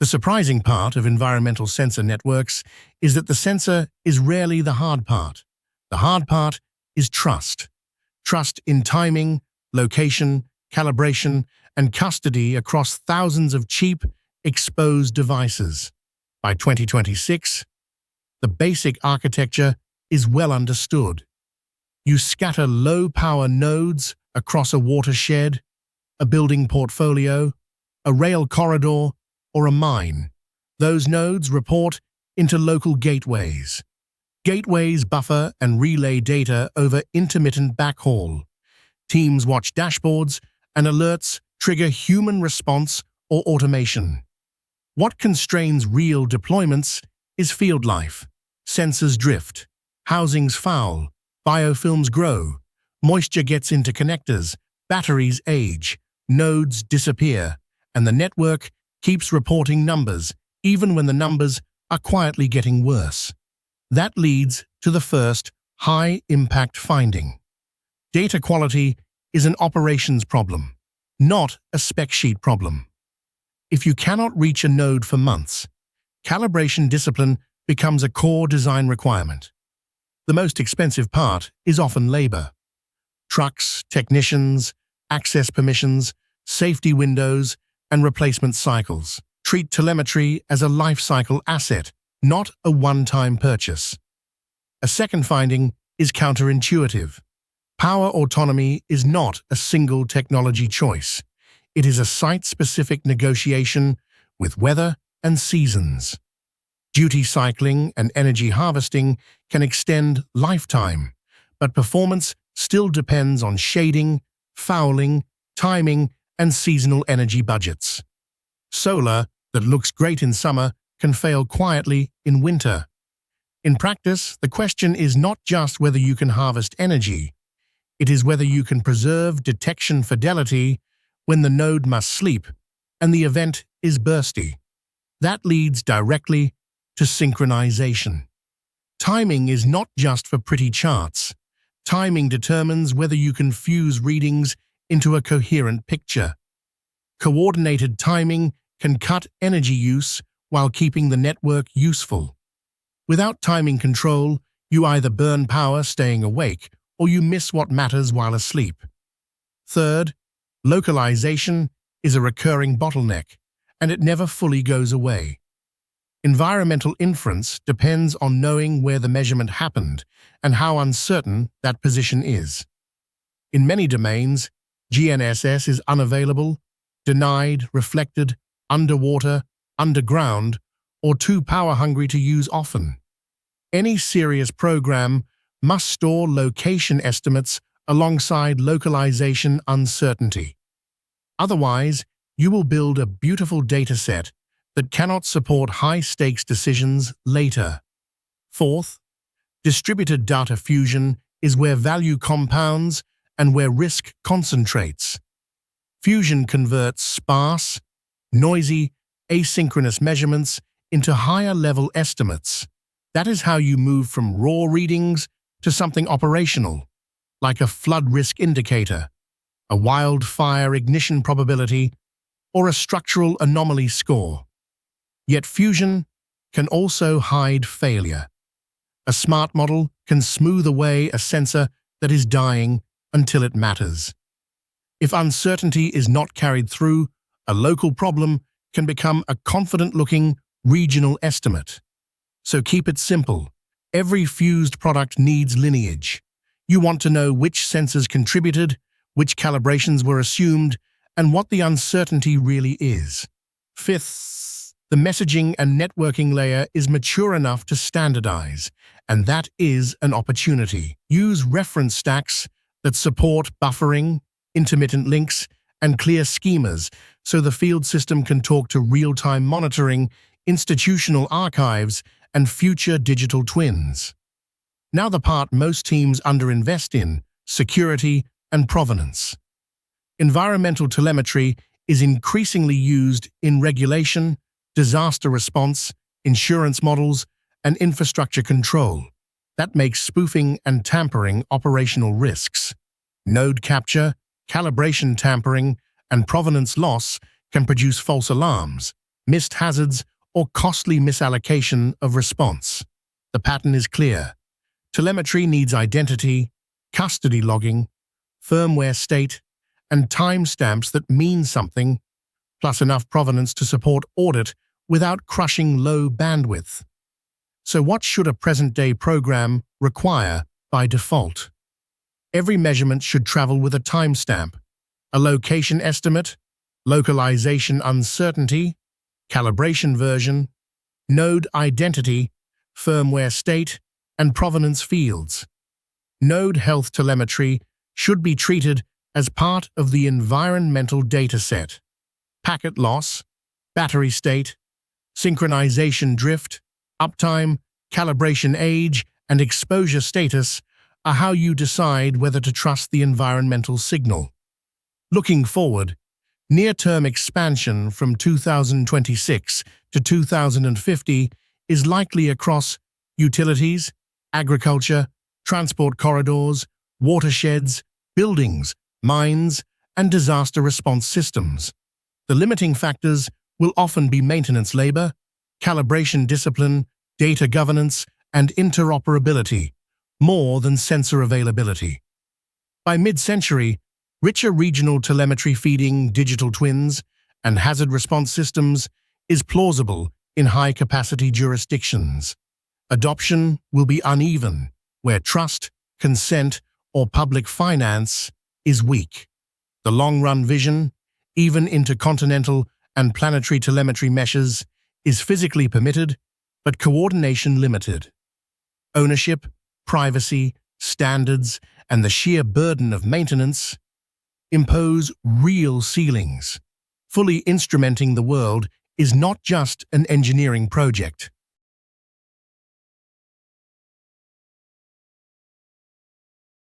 The surprising part of environmental sensor networks is that the sensor is rarely the hard part. The hard part is trust. Trust in timing, location, calibration, and custody across thousands of cheap, exposed devices. By 2026, the basic architecture is well understood. You scatter low-power nodes across a watershed, a building portfolio, a rail corridor, or a mine. Those nodes report into local gateways. Gateways buffer and relay data over intermittent backhaul. Teams watch dashboards, and alerts trigger human response or automation. What constrains real deployments is field life. Sensors drift, housings foul, biofilms grow, moisture gets into connectors, batteries age, nodes disappear, and the network keeps reporting numbers, even when the numbers are quietly getting worse. That leads to the first high-impact finding. Data quality is an operations problem, not a spec sheet problem. If you cannot reach a node for months, calibration discipline becomes a core design requirement. The most expensive part is often labor. Trucks, technicians, access permissions, safety windows, and replacement cycles. Treat telemetry as a life cycle asset, not a one-time purchase. A second finding is counterintuitive. Power autonomy is not a single technology choice. It is a site-specific negotiation with weather and seasons. Duty cycling and energy harvesting can extend lifetime, but performance still depends on shading, fouling, timing, and seasonal energy budgets. Solar that looks great in summer can fail quietly in winter. In practice, the question is not just whether you can harvest energy, it is whether you can preserve detection fidelity when the node must sleep and the event is bursty. That leads directly to synchronization. Timing is not just for pretty charts. Timing determines whether you can fuse readings into a coherent picture. Coordinated timing can cut energy use while keeping the network useful. Without timing control, you either burn power staying awake or you miss what matters while asleep. Third, localization is a recurring bottleneck, and it never fully goes away. Environmental inference depends on knowing where the measurement happened and how uncertain that position is. In many domains, GNSS is unavailable, denied, reflected, underwater, underground, or too power-hungry to use often. Any serious program must store location estimates alongside localization uncertainty. Otherwise, you will build a beautiful dataset that cannot support high-stakes decisions later. Fourth, distributed data fusion is where value compounds and where risk concentrates. Fusion converts sparse, noisy, asynchronous measurements into higher-level estimates. That is how you move from raw readings to something operational, like a flood risk indicator, a wildfire ignition probability, or a structural anomaly score. Yet fusion can also hide failure. A smart model can smooth away a sensor that is dying until it matters. If uncertainty is not carried through, a local problem can become a confident-looking regional estimate. So keep it simple. Every fused product needs lineage. You want to know which sensors contributed, which calibrations were assumed, and what the uncertainty really is. Fifth, the messaging and networking layer is mature enough to standardize, and that is an opportunity. Use reference stacks that support buffering, intermittent links, and clear schemas so the field system can talk to real-time monitoring, institutional archives, and future digital twins. Now the part most teams underinvest in, security and provenance. Environmental telemetry is increasingly used in regulation, disaster response, insurance models, and infrastructure control. That makes spoofing and tampering operational risks. Node capture, calibration tampering, and provenance loss can produce false alarms, missed hazards, or costly misallocation of response. The pattern is clear. Telemetry needs identity, custody logging, firmware state, and timestamps that mean something, plus enough provenance to support audit without crushing low bandwidth. So what should a present-day program require by default? Every measurement should travel with a timestamp, a location estimate, localization uncertainty, calibration version, node identity, firmware state, and provenance fields. Node health telemetry should be treated as part of the environmental dataset. Packet loss, battery state, synchronization drift, uptime, calibration age, and exposure status are how you decide whether to trust the environmental signal. Looking forward, near-term expansion from 2026 to 2050 is likely across utilities, agriculture, transport corridors, watersheds, buildings, mines, and disaster response systems. The limiting factors will often be maintenance labor, calibration discipline, data governance, and interoperability, more than sensor availability. By mid-century, richer regional telemetry feeding digital twins and hazard response systems is plausible in high-capacity jurisdictions. Adoption will be uneven, where trust, consent, or public finance is weak. The long-run vision, even intercontinental and planetary telemetry meshes, is physically permitted, but coordination limited. Ownership, privacy, standards, and the sheer burden of maintenance impose real ceilings. Fully instrumenting the world is not just an engineering project.